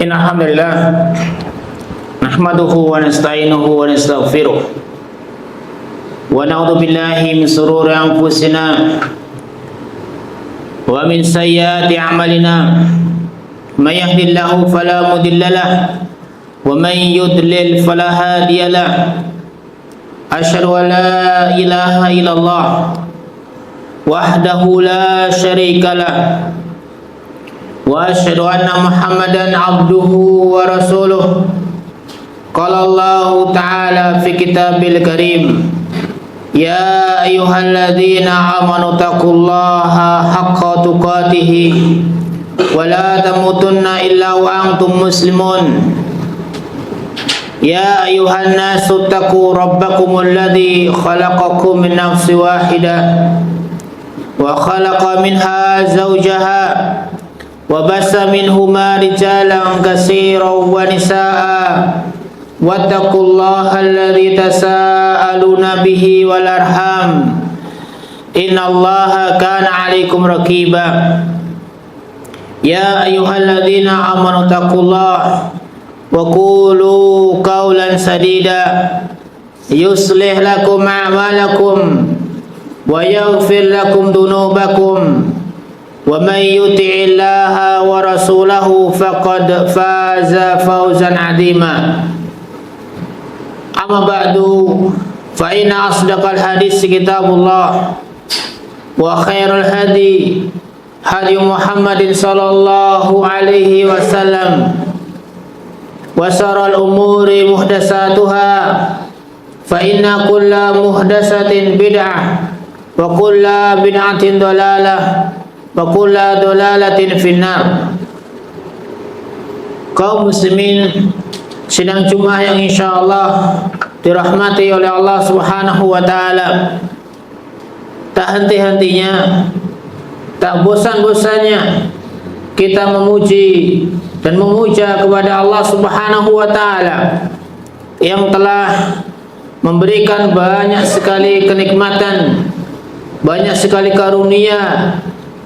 Innal hamdalillah nahmaduhu wa nasta'inuhu wa nastaghfiruh wa na'udzu billahi min shururi anfusina wa min sayyiati a'malina may yahdihillahu fala mudilla lahu wa may yudlil fala hadiya lahu asyhadu an la ilaha illallah wahdahu la syarika lahu wa asyhadu anna Muhammadan abduhu wa rasuluh. Qala Allah ta'ala fi kitabil karim, ya ayyuhalladzina amanu taqullaha haqqa tuqatih wa la tamutunna illa wa antum muslimun. Ya ayyuhan nasu taqu rabbakumul ladzi khalaqakum min nafsin wahidah wa khalaqa minha zawjaha wa bassa minhuma rijalan katsiran wa nisaa wattaqullaha alladzi tasaaluna bihi wal arham innallaha kana 'alaikum raqiba. Ya ayyuhalladzina amanu taqullaha wa qulu qawlan sadida yuslih lakum a'malakum wa yaghfir lakum dhunubakum wa may yuti'illaha wa rasulahu faqad faza fawzan 'azima. Amma ba'du, fa inna asdaqal hadis kitabullah wa khairul hadi hadi Muhammadin sallallahu alaihi wasallam wa syarrul umuri muhdatsatuha fa inna kulla muhdatsatin bid'ah wa kulla bid'atin dhalalah wa kulla dhalalatin finnar. Kaum muslimin sidang Jumat yang insyaallah dirahmati oleh Allah Subhanahu wa taala, tak henti-hentinya, tak bosan-bosannya kita memuji dan memuja kepada Allah Subhanahu wa taala yang telah memberikan banyak sekali kenikmatan, banyak sekali karunia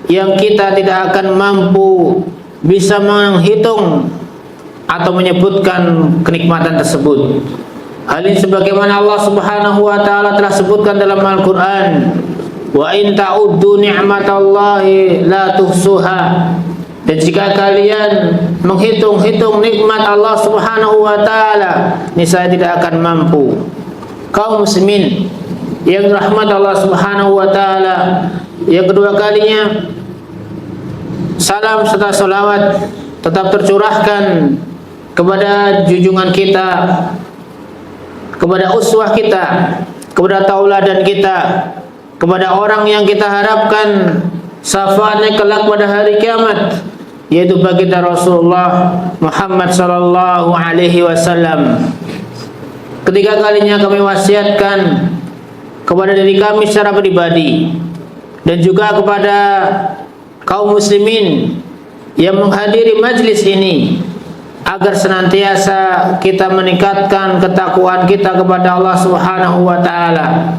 yang kita tidak akan mampu bisa menghitung atau menyebutkan kenikmatan tersebut. Hal ini sebagaimana Allah Subhanahu wa taala telah sebutkan dalam Al-Qur'an, wa in ta'uddu ni'matallahi la tuhsuha. Dan jika kalian menghitung-hitung nikmat Allah Subhanahu wa taala, niscaya tidak akan mampu. Kaum muslimin yang dirahmati Allah Subhanahu wa taala, yang kedua kalinya salam serta salawat tetap tercurahkan kepada junjungan kita, kepada uswah kita, kepada tauladan kita, kepada orang yang kita harapkan syafaatnya kelak pada hari kiamat, yaitu baginda Rasulullah Muhammad sallallahu alaihi wasallam. Ketiga kalinya kami wasiatkan kepada diri kami secara pribadi dan juga kepada kaum muslimin yang menghadiri majlis ini, agar senantiasa kita meningkatkan ketakwaan kita kepada Allah Subhanahu wa taala.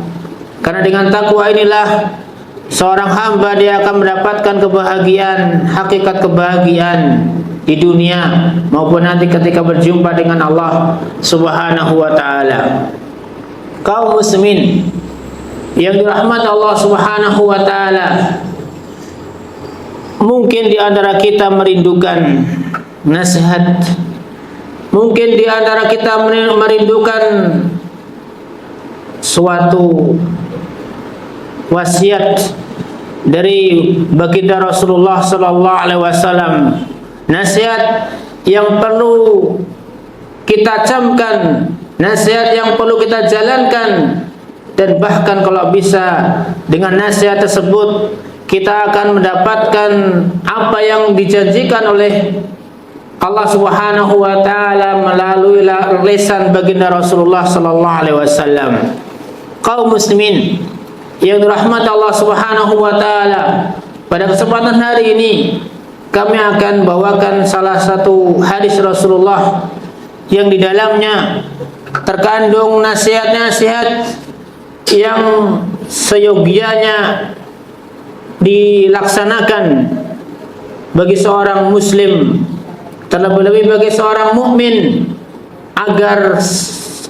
Karena dengan takwa inilah seorang hamba dia akan mendapatkan kebahagiaan, hakikat kebahagiaan di dunia maupun nanti ketika berjumpa dengan Allah Subhanahu wa taala. Kaum muslimin yang dirahmati Allah Subhanahu wa taala, mungkin di antara kita merindukan nasihat, mungkin di antara kita merindukan suatu wasiat dari baginda Rasulullah sallallahu alaihi wasallam, nasihat yang perlu kita camkan, nasihat yang perlu kita jalankan, dan bahkan kalau bisa dengan nasihat tersebut kita akan mendapatkan apa yang dijanjikan oleh Allah Subhanahu wa taala melalui lisan baginda Rasulullah sallallahu alaihi wasallam. Kaum muslimin yang dirahmati Allah Subhanahu wa taala, pada kesempatan hari ini kami akan bawakan salah satu hadis Rasulullah yang di dalamnya terkandung nasihat-nasihat yang seyogianya dilaksanakan bagi seorang muslim terlebih-lebih bagi seorang mukmin, agar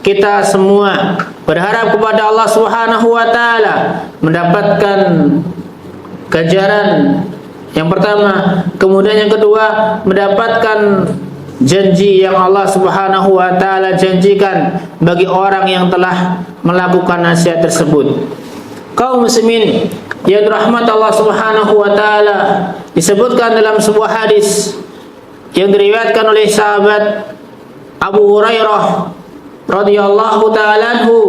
kita semua berharap kepada Allah Subhanahu wa taala mendapatkan ganjaran yang pertama, kemudian yang kedua mendapatkan janji yang Allah Subhanahu wa taala janjikan bagi orang yang telah melakukan nasihat tersebut. Kaum muslimin yang dirahmati Allah Subhanahu wa taala, disebutkan dalam sebuah hadis yang diriwayatkan oleh sahabat Abu Hurairah radhiyallahu taala anhu,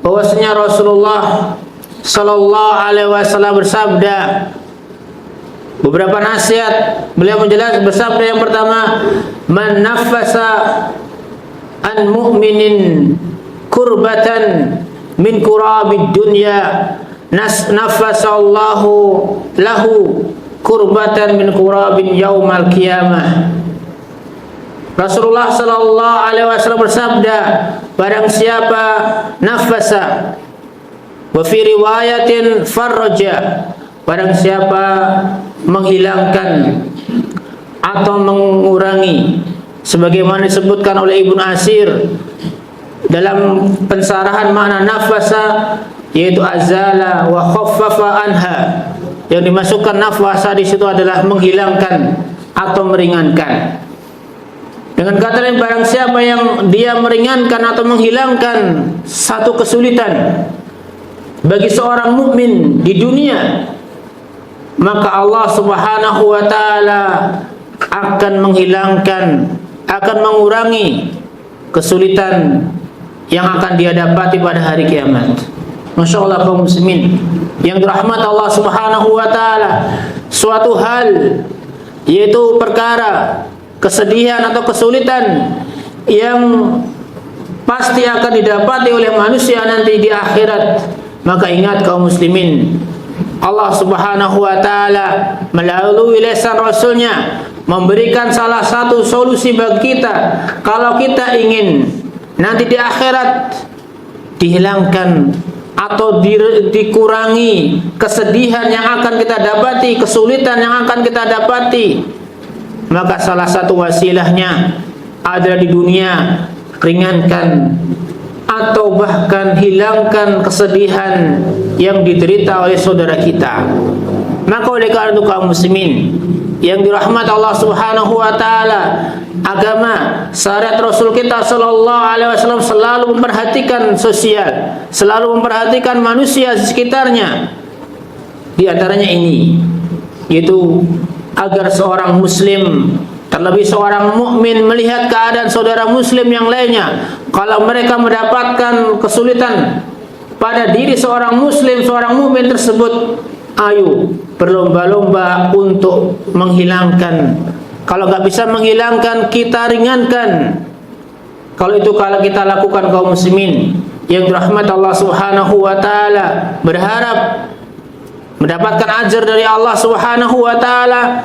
bahwasanya Rasulullah sallallahu alaihi wasallam bersabda, beberapa nasihat beliau menjelaskan, bersabda yang pertama, man nafasa an mu'minin kurbatan min kurabid dunya nafasallahu lahu kurbatan min kurabin yaumal qiyamah. Rasulullah sallallahu alaihi wasallam bersabda, barang siapa nafasa, wa fi riwayatin farraja, barang siapa menghilangkan atau mengurangi, sebagaimana disebutkan oleh Ibnu Asir dalam pensarahan makna nafasa, yaitu azala wa khaffafa anha. Yang dimasukkan nafasa di situ adalah menghilangkan atau meringankan. Dengan kata lain, barang siapa yang dia meringankan atau menghilangkan satu kesulitan bagi seorang mukmin di dunia, maka Allah Subhanahu wa taala akan menghilangkan, akan mengurangi kesulitan yang akan dia dapati pada hari kiamat. Masya Allah kaum muslimin yang dirahmati Allah Subhanahu wa taala, suatu hal, yaitu perkara kesedihan atau kesulitan yang pasti akan didapati oleh manusia nanti di akhirat, maka ingat kaum muslimin, Allah Subhanahu wa taala melalui lisan Rasulnya memberikan salah satu solusi bagi kita kalau kita ingin nanti di akhirat dihilangkan atau dikurangi kesedihan yang akan kita dapati, kesulitan yang akan kita dapati. Maka salah satu wasilahnya ada di dunia, ringankan atau bahkan hilangkan kesedihan yang diderita oleh saudara kita. Maka oleh karena itu kaum muslimin yang dirahmati Allah Subhanahu wa taala, agama syariat Rasul kita sallallahu alaihi wasallam selalu memperhatikan sosial, selalu memperhatikan manusia di sekitarnya. Di antaranya ini, yaitu agar seorang muslim, terlebih seorang mukmin, melihat keadaan saudara muslim yang lainnya. Kalau mereka mendapatkan kesulitan pada diri seorang muslim, seorang mukmin tersebut, ayo berlomba-lomba untuk menghilangkan. Kalau nggak bisa menghilangkan, kita ringankan. Kalau itu kalau kita lakukan kaum muslimin yang dirahmati Allah Subhanahu wa taala, berharap mendapatkan ajar dari Allah Subhanahu wa taala,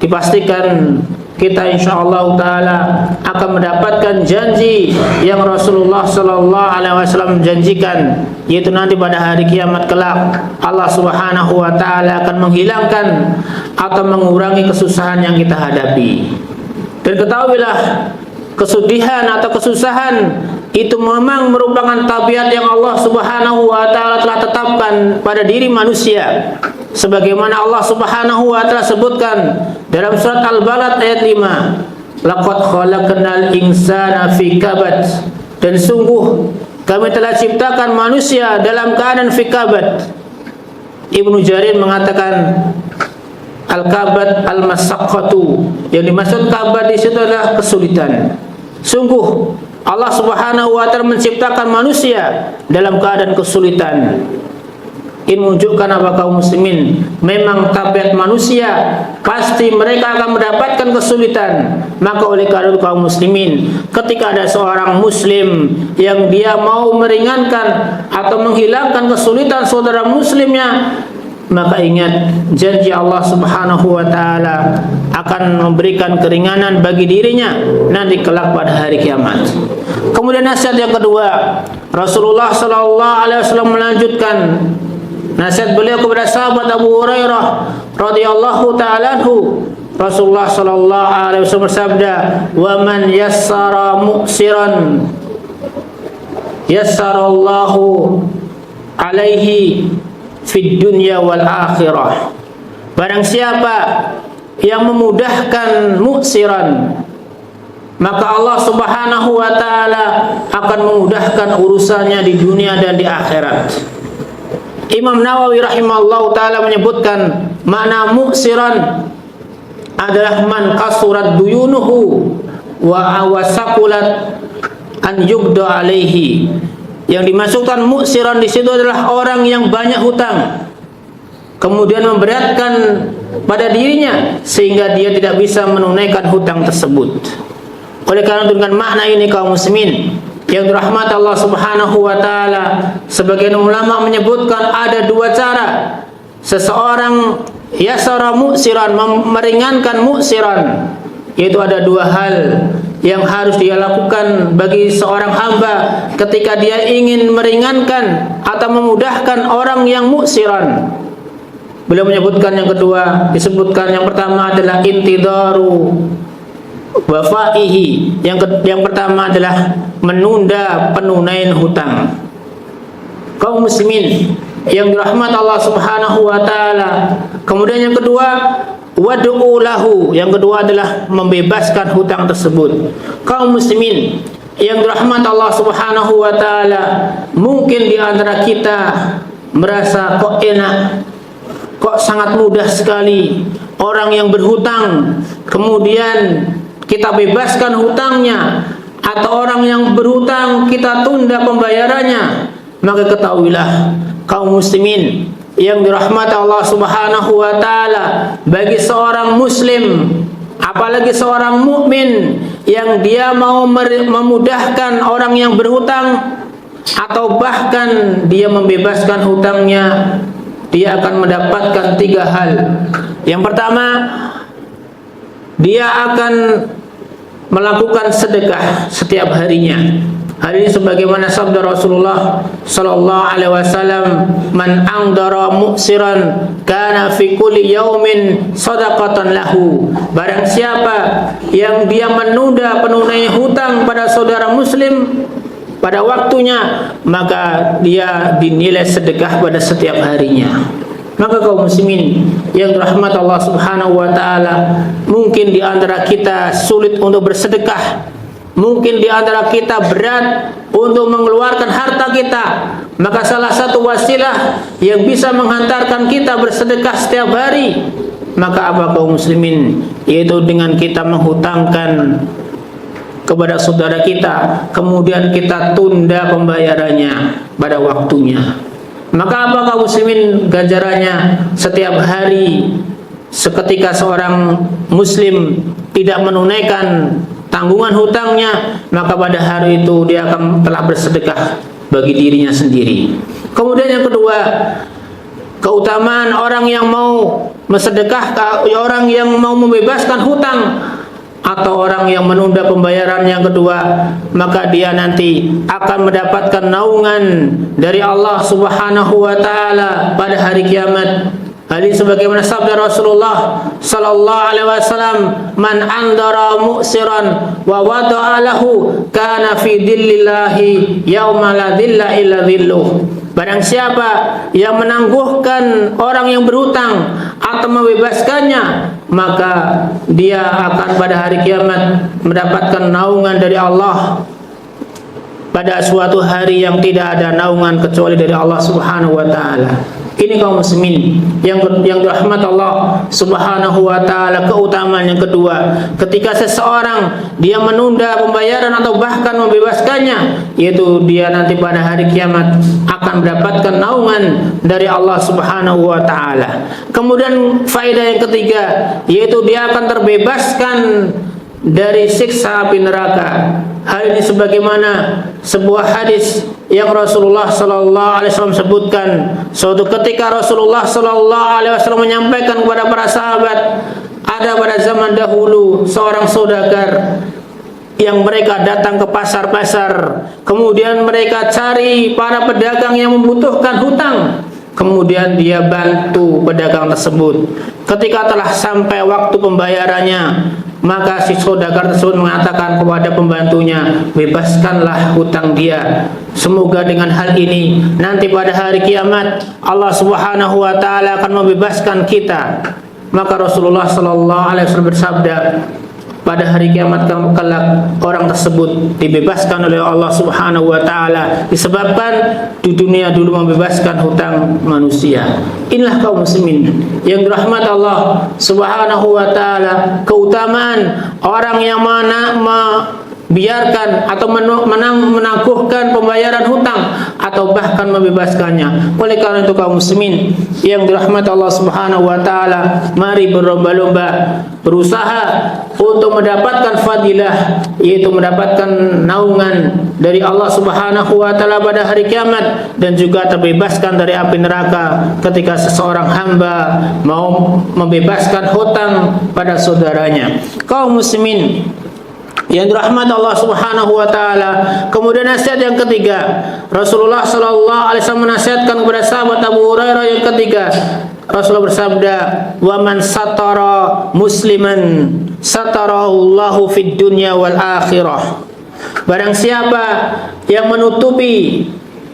dipastikan kita insyaallah taala akan mendapatkan janji yang Rasulullah sallallahu alaihi wasallam janjikan, yaitu nanti pada hari kiamat kelak Allah Subhanahu wa taala akan menghilangkan atau mengurangi kesusahan yang kita hadapi. Dan ketahuilah, kesedihan atau kesusahan itu memang merupakan tabiat yang Allah Subhanahu wa taala telah tetapkan pada diri manusia. Sebagaimana Allah Subhanahu wa taala sebutkan dalam surat Al-Balad ayat 5, laqad khalaqnal insana fi kabad, dan sungguh kami telah ciptakan manusia dalam keadaan fi kabad. Ibnu Jarir mengatakan al-kabad al-masyaqqatu, yang dimaksud kabad di situ adalah kesulitan. Sungguh Allah Subhanahu wa taala menciptakan manusia dalam keadaan kesulitan. Ini menunjukkan apa kaum muslimin, memang tabiat manusia pasti mereka akan mendapatkan kesulitan. Maka oleh karena itu kaum muslimin, ketika ada seorang muslim yang dia mau meringankan atau menghilangkan kesulitan saudara muslimnya, maka ingat janji Allah Subhanahu wa taala akan memberikan keringanan bagi dirinya nanti kelak pada hari kiamat. Kemudian nasihat yang kedua, Rasulullah sallallahu alaihi wasallam melanjutkan nasihat beliau kepada sahabat Abu Hurairah radhiyallahu taala anhu, Rasulullah sallallahu alaihi wasallam bersabda, "Wa man yassara mu'siran yassarallahu alaihi fid dunya wal akhirah." Barang siapa yang memudahkan mu'siran, maka Allah Subhanahu wa taala akan memudahkan urusannya di dunia dan di akhirat. Imam Nawawi rahimahullahu taala menyebutkan makna mu'siran adalah man kasurat duyunuhu wa awasakulat an yugda alaihi. Yang dimasukkan mu'siran di situ adalah orang yang banyak hutang, kemudian memberatkan pada dirinya sehingga dia tidak bisa menunaikan hutang tersebut. Oleh karena dengan makna ini kaum muslimin yang dirahmati Allah Subhanahu wa taala, sebagian ulama menyebutkan ada dua cara seseorang yasara mu'siran, meringankan mu'siran, yaitu ada dua hal yang harus dia lakukan bagi seorang hamba ketika dia ingin meringankan atau memudahkan orang yang mu'siran. Beliau menyebutkan yang kedua, disebutkan yang pertama adalah intidaru wafaihi. Yang pertama adalah menunda penunaian hutang. Kaum muslimin yang dirahmati Allah Subhanahu wa taala. Kemudian yang kedua, wad'u lahu. Yang kedua adalah membebaskan hutang tersebut. Kaum muslimin yang dirahmati Allah Subhanahu wa taala, mungkin di antara kita merasa kok enak, kok sangat mudah sekali orang yang berhutang kemudian kita bebaskan hutangnya, atau orang yang berhutang kita tunda pembayarannya. Maka ketahuilah kaum muslimin yang dirahmati Allah Subhanahu wa taala, bagi seorang muslim, apalagi seorang mukmin yang dia mau memudahkan orang yang berhutang atau bahkan dia membebaskan hutangnya, dia akan mendapatkan tiga hal. Yang pertama, dia akan melakukan sedekah setiap harinya. Hal ini sebagaimana sabda Rasulullah sallallahu alaihi wasallam, "Man angdara mu'siran kana fi kulli yaumin shadaqatan lahu." Barang siapa yang dia menunda penunaian hutang pada saudara muslim pada waktunya, maka dia dinilai sedekah pada setiap harinya. Maka kaum muslimin yang dirahmati Allah Subhanahu wa taala, mungkin di antara kita sulit untuk bersedekah, mungkin di antara kita berat untuk mengeluarkan harta kita, maka salah satu wasilah yang bisa menghantarkan kita bersedekah setiap hari, maka apa kaum muslimin? Yaitu dengan kita menghutangkan kepada saudara kita, kemudian kita tunda pembayarannya pada waktunya. Maka apa kaum muslimin ganjarannya? Setiap hari seketika seorang muslim tidak menunaikan tanggungan hutangnya, maka pada hari itu dia akan telah bersedekah bagi dirinya sendiri. Kemudian yang kedua, keutamaan orang yang mau bersedekah, orang yang mau membebaskan hutang atau orang yang menunda pembayaran yang kedua, maka dia nanti akan mendapatkan naungan dari Allah Subhanahu wa taala pada hari kiamat. Hal ini sebagaimana sabda Rasulullah sallallahu alaihi wasallam, "Man andara mu'siran wa wada'a lahu kana fi dhillillahi yauma la dhilla illa dhilluh." Barang siapa yang menangguhkan orang yang berhutang atau membebaskannya, maka dia akan pada hari kiamat mendapatkan naungan dari Allah pada suatu hari yang tidak ada naungan kecuali dari Allah Subhanahu wa taala. Ini kaum muslimin yang dirahmati Allah Subhanahu wa taala, keutamaan yang kedua ketika seseorang dia menunda pembayaran atau bahkan membebaskannya, yaitu dia nanti pada hari kiamat akan mendapatkan naungan dari Allah Subhanahu wa taala. Kemudian faedah yang ketiga, yaitu dia akan terbebaskan dari siksa api neraka. Hal ini sebagaimana sebuah hadis yang Rasulullah sallallahu alaihi wasallam sebutkan. Suatu ketika Rasulullah sallallahu alaihi wasallam menyampaikan kepada para sahabat, ada pada zaman dahulu seorang saudagar yang mereka datang ke pasar-pasar, kemudian mereka cari para pedagang yang membutuhkan hutang. kemudian dia bantu pedagang tersebut. Ketika telah sampai waktu pembayarannya, maka si saudagar tersebut mengatakan kepada pembantunya, bebaskanlah hutang dia. Semoga dengan hal ini nanti pada hari kiamat Allah Subhanahu wa taala akan membebaskan kita. Maka Rasulullah sallallahu alaihi wasallam bersabda, pada hari kiamat kelak orang tersebut dibebaskan oleh Allah Subhanahu wa taala disebabkan di dunia dulu membebaskan hutang manusia. Inilah kaum muslimin yang dirahmati Allah Subhanahu wa taala, keutamaan orang yang biarkan atau menangguhkan pembayaran hutang atau bahkan membebaskannya. Oleh karena itu kaum muslimin yang dirahmati Allah Subhanahu wa taala, mari berlomba-lomba berusaha untuk mendapatkan fadilah, yaitu mendapatkan naungan dari Allah Subhanahu wa taala pada hari kiamat, dan juga terbebaskan dari api neraka ketika seseorang hamba mau membebaskan hutang pada saudaranya. Kaum muslimin yang dirahmati Allah Subhanahu wa taala, kemudian nasihat yang ketiga, Rasulullah sallallahu alaihi wasallam menasihatkan kepada sahabat Abu Hurairah yang ketiga. Rasulullah bersabda, "Wa man satara musliman satarahullahu fid dunya wal akhirah." Barang siapa yang menutupi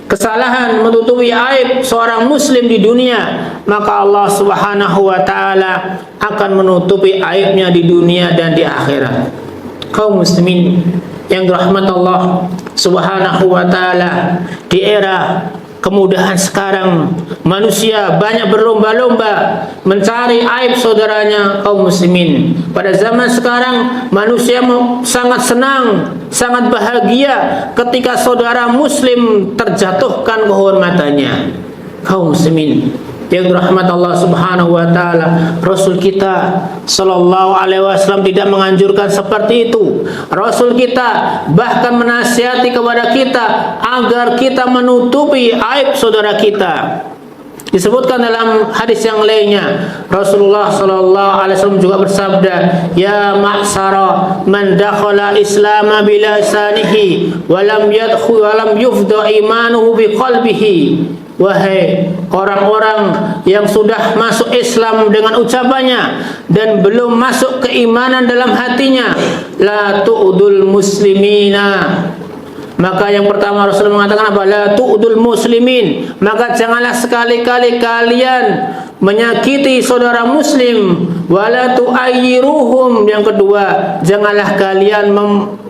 kesalahan, menutupi aib seorang muslim di dunia, maka Allah Subhanahu wa taala akan menutupi aibnya di dunia dan di akhirat. Kaum muslimin yang dirahmati Allah Subhanahu wa taala, di era kemudahan sekarang manusia banyak berlomba-lomba mencari aib saudaranya. Kaum muslimin, pada zaman sekarang manusia sangat senang, sangat bahagia ketika saudara muslim terjatuhkan kehormatannya. Kaum muslimin yang dirahmati Allah Subhanahu wa taala, Rasul kita sallallahu alaihi wasallam tidak menganjurkan seperti itu. Rasul kita bahkan menasihati kepada kita agar kita menutupi aib saudara kita. Disebutkan dalam hadis yang lainnya, Rasulullah sallallahu alaihi wasallam juga bersabda, "Ya ma'sara man dakhala Islam bila lisanihi wa lam yadkhul wa lam yufda imanuhu bi qalbihi." Wahai orang-orang yang sudah masuk Islam dengan ucapannya dan belum masuk keimanan dalam hatinya, la tu'dul muslimina. Maka yang pertama Rasulullah mengatakan apa? La tu'dul muslimin. Maka janganlah sekali-kali kalian menyakiti saudara muslim. Wala tu'ayyiruhum. Yang kedua, janganlah kalian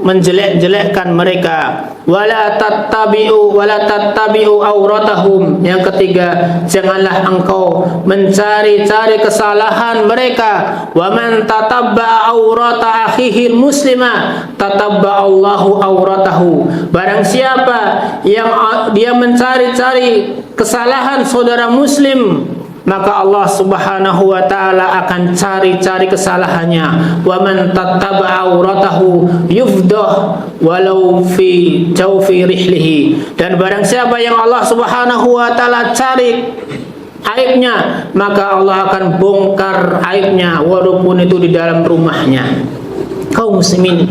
menjelek-jelekkan mereka. Wala tattabi'u auratahum. Yang ketiga, janganlah engkau mencari-cari kesalahan mereka. Wa man tatabba'a aurata akhihi muslima tatabba'a Allahu auratahu. Barang siapa yang dia mencari-cari kesalahan saudara muslim, maka Allah Subhanahu wa taala akan cari-cari kesalahannya. Wa man tattaba'a auratahu yufdah walau fi jawfi rihlihi. Dan barang siapa yang Allah Subhanahu wa taala cari aibnya, maka Allah akan bongkar aibnya walaupun itu di dalam rumahnya. Kaum muslimin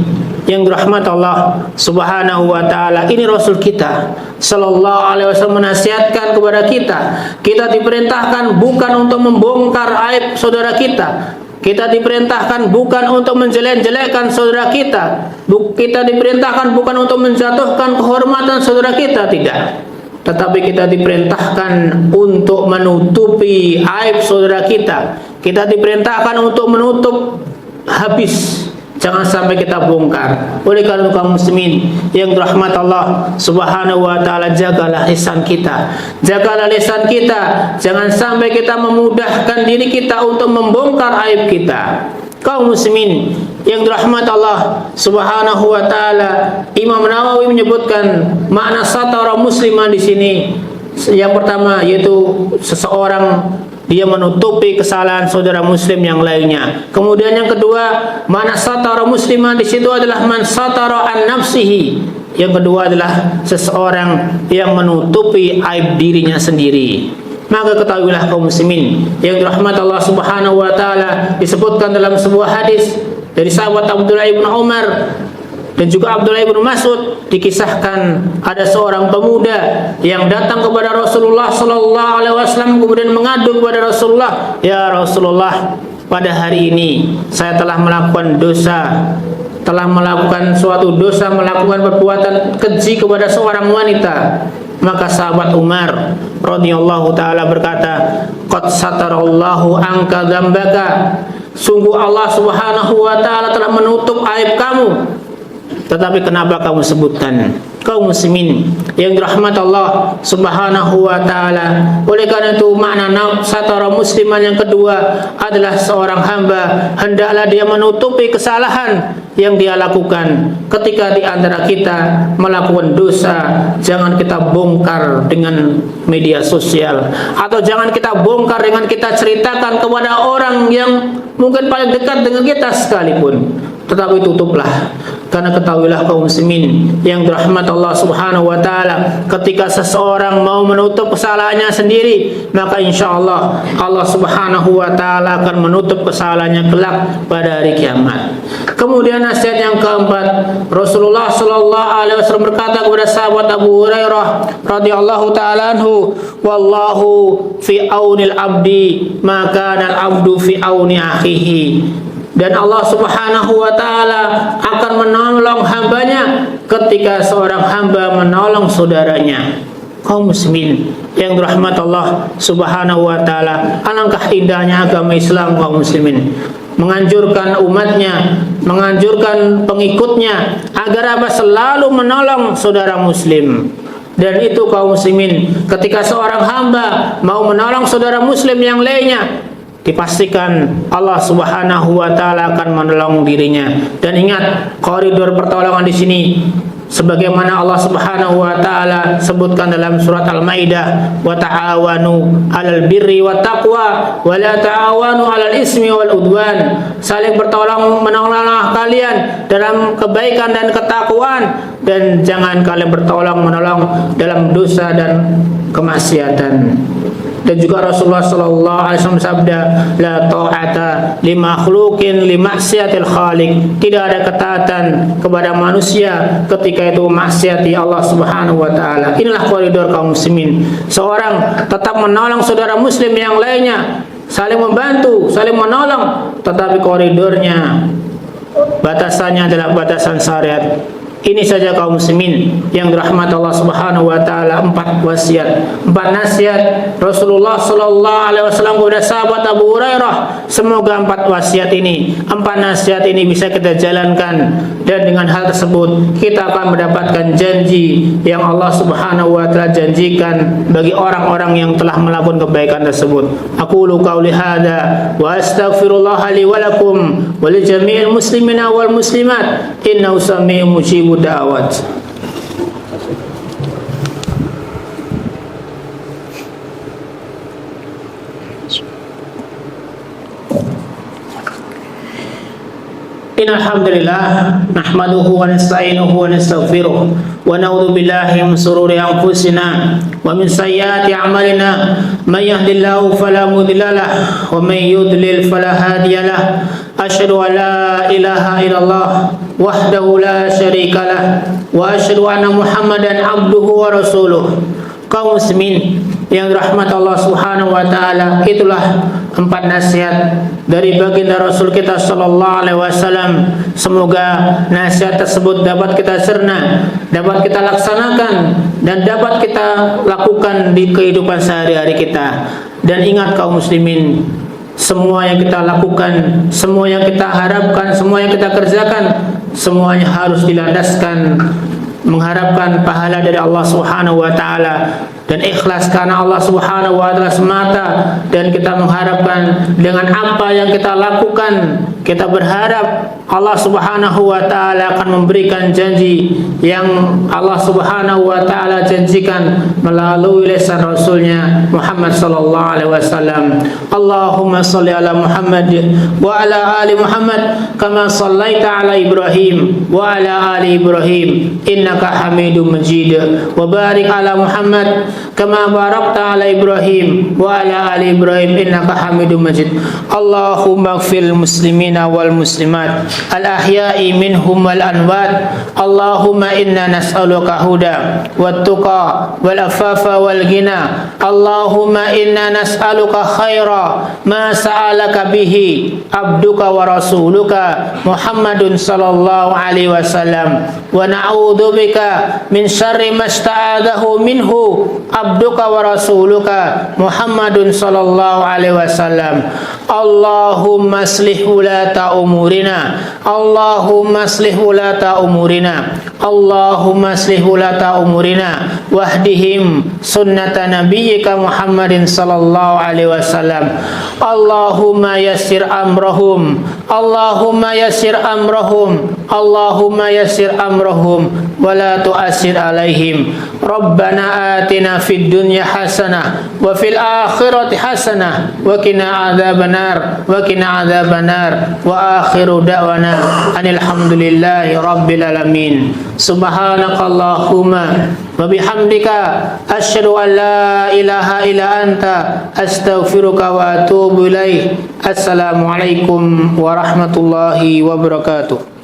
yang dirahmati Allah Subhanahu wa taala, ini Rasul kita sallallahu alaihi wasallam menasihatkan kepada kita. Kita diperintahkan bukan untuk membongkar aib saudara kita. Kita diperintahkan bukan untuk menjelek-jelekkan saudara kita. Kita diperintahkan bukan untuk menjatuhkan kehormatan saudara kita, tidak. Tetapi kita diperintahkan untuk menutupi aib saudara kita. Kita diperintahkan untuk menutup habis. Jangan sampai kita bongkar. Oleh karena itu kaum muslimin yang dirahmati Allah Subhanahu wa taala, jagalah lisan kita. Jagalah lisan kita. Jangan sampai kita memudahkan diri kita untuk membongkar aib kita. Kaum muslimin yang dirahmati Allah Subhanahu wa taala, Imam Nawawi menyebutkan makna satara muslimah di sini. Yang pertama yaitu seseorang dia menutupi kesalahan saudara muslim yang lainnya. Kemudian yang kedua, mana satara muslimah di situ adalah man satara an nafsihi. Yang kedua adalah seseorang yang menutupi aib dirinya sendiri. Maka ketahuilah kaum muslimin yang dirahmati Allah Subhanahu wa taala, disebutkan dalam sebuah hadis dari sahabat Abdullah bin Umar Dan juga Abdullah bin Mas'ud dikisahkan ada seorang pemuda yang datang kepada Rasulullah sallallahu alaihi wasallam kemudian mengadu kepada Rasulullah, "Ya Rasulullah, pada hari ini saya telah melakukan dosa, telah melakukan suatu dosa, melakukan perbuatan keji kepada seorang wanita." Maka sahabat Umar radhiyallahu taala berkata, "Qad satarallahu anka dzambaka." Sungguh Allah Subhanahu wa taala telah menutup aib kamu. Tetapi kenapa kamu sebutkan? Kaum muslimin yang dirahmati Allah Subhanahu wa taala. Oleh karena itu makna satara musliman yang kedua adalah seorang hamba hendaklah dia menutupi kesalahan yang dia lakukan. Ketika di antara kita melakukan dosa, jangan kita bongkar dengan media sosial, atau jangan kita bongkar dengan kita ceritakan kepada orang yang mungkin paling dekat dengan kita sekalipun. Tetapi tutuplah, karena ketahuilah kaum muslimin yang dirahmati Allah Subhanahu wa taala, ketika seseorang mau menutup kesalahannya sendiri, maka insyaallah Allah Subhanahu wa taala akan menutup kesalahannya kelak pada hari kiamat. Kemudian nasihat yang keempat, Rasulullah sallallahu alaihi wasallam berkata kepada sahabat Abu Hurairah radhiyallahu taala anhu, "Wallahu fi aunil abdi, maka al-abdu fi auni akhihi." Dan Allah Subhanahu wa taala akan menolong hambanya ketika seorang hamba menolong saudaranya. Kaum muslimin yang dirahmati Allah Subhanahu wa taala, alangkah indahnya agama Islam kaum muslimin, menganjurkan umatnya, menganjurkan pengikutnya agar apa? Selalu menolong saudara muslim. Dan itu kaum muslimin, ketika seorang hamba mau menolong saudara muslim yang lainnya, dipastikan Allah Subhanahu wa taala akan menolong dirinya. Dan ingat, koridor pertolongan di sini sebagaimana Allah Subhanahu wa taala sebutkan dalam surat Al-Maidah, "Wa ta'awanu 'alal birri wat taqwa wa la ta'awanu 'alal ismi wal udwan." Saling bertolong menolonglah kalian dalam kebaikan dan ketakwaan, dan jangan kalian bertolong menolong dalam dosa dan kemaksiatan. Dan juga Rasulullah sallallahu alaihi wasallam sabda, "La ta'ata li makhluqin li maksiatil khaliq." Tidak ada ketaatan kepada manusia ketika itu maksiati Allah Subhanahu wa taala. Inilah koridor kaum muslimin. Seorang tetap menolong saudara muslim yang lainnya, saling membantu, saling menolong, tetapi koridornya, batasannya adalah batasan syariat. Ini saja kaum muslimin yang dirahmati Allah Subhanahu wa taala, 4 wasiat, 4 nasihat Rasulullah sallallahu alaihi wasallam kepada sahabat Abu Hurairah. Semoga 4 wasiat ini, 4 nasihat ini bisa kita jalankan, dan dengan hal tersebut kita akan mendapatkan janji yang Allah Subhanahu wa taala janjikan bagi orang-orang yang telah melakukan kebaikan tersebut. Aqulu qauli hadza wa astaghfirullah li wa lakum wa li jami'il muslimina wal muslimat innahu sami'un mujibud da'awat. Innal hamdalillah nahmaduhu wa nasta'inuhu wa nastaghfiruh wa na'udzu billahi min shururi anfusina wa min sayyiati a'malina. May yahdihillahu fala mudilla lahu wa may yudlil fala hadiya lahu. Asyhadu an la ilaha illallah wahdahu la syarika lah wa asyhadu anna Muhammadan abduhu wa rasuluh. Kaum muslimin yang dirahmati Allah Subhanahu wa taala, itulah 4 nasihat dari baginda Rasul kita sallallahu alaihi wasallam. Semoga nasihat tersebut dapat kita cerna, dapat kita laksanakan, dan dapat kita lakukan di kehidupan sehari-hari kita. Dan ingat kaum muslimin, semua yang kita lakukan, semua yang kita harapkan, semua yang kita kerjakan, semuanya harus dilandaskan mengharapkan pahala dari Allah Subhanahu wa taala, dan ikhlas karena Allah Subhanahu wa taala semata, dan kita mengharapkan dengan apa yang kita lakukan, kita berharap Allah Subhanahu wa taala akan memberikan janji yang Allah Subhanahu wa taala janjikan melalui lisan Rasulnya Muhammad sallallahu alaihi wasallam. Allahumma shalli ala Muhammad wa ala ali Muhammad kama shallaita ala Ibrahim wa ala ali Ibrahim innaka Hamidum Majid, wa barik ala Muhammad kama barakta ala Ibrahim wa ala ali Ibrahim innaka Hamidum Majid. Allahumma ighfir muslimin muslimina wal muslimat al-ahya'i minhum wal anwat. Allahumma inna nas'aluka huda wat tuqa wal afafa wal ghina. Allahumma inna nas'aluka khaira ma sa'alaka bihi abduka wa rasuluka Muhammadun sallallahu alaihi wasallam, wa na'udzubika min syarri ma sta'adahu minhu abduka wa rasuluka Muhammadun sallallahu alaihi wasallam. Allahumma aslih ulata umurina, Allahumma aslih ulata umurina, Allahumma aslih ulata umurina wahdihim sunnata nabiyyika Muhammadin sallallahu alaihi wasallam. Allahumma yassir amrahum, Allahumma yassir amrahum, Allahumma yassir amrahum wa la tu'assir alaihim. Rabbana atina fid dunya hasanah wa fil akhirati hasanah wa qina adzabannar wa qina adzabannar wa akhiru da'wana anil hamdulillahi rabbil alamin. Subhanakallahumma wa bihamdika asyhadu an la ilaha illa anta astaghfiruka wa atubu ilaik. Assalamualaikum warahmatullahi wabarakatuh.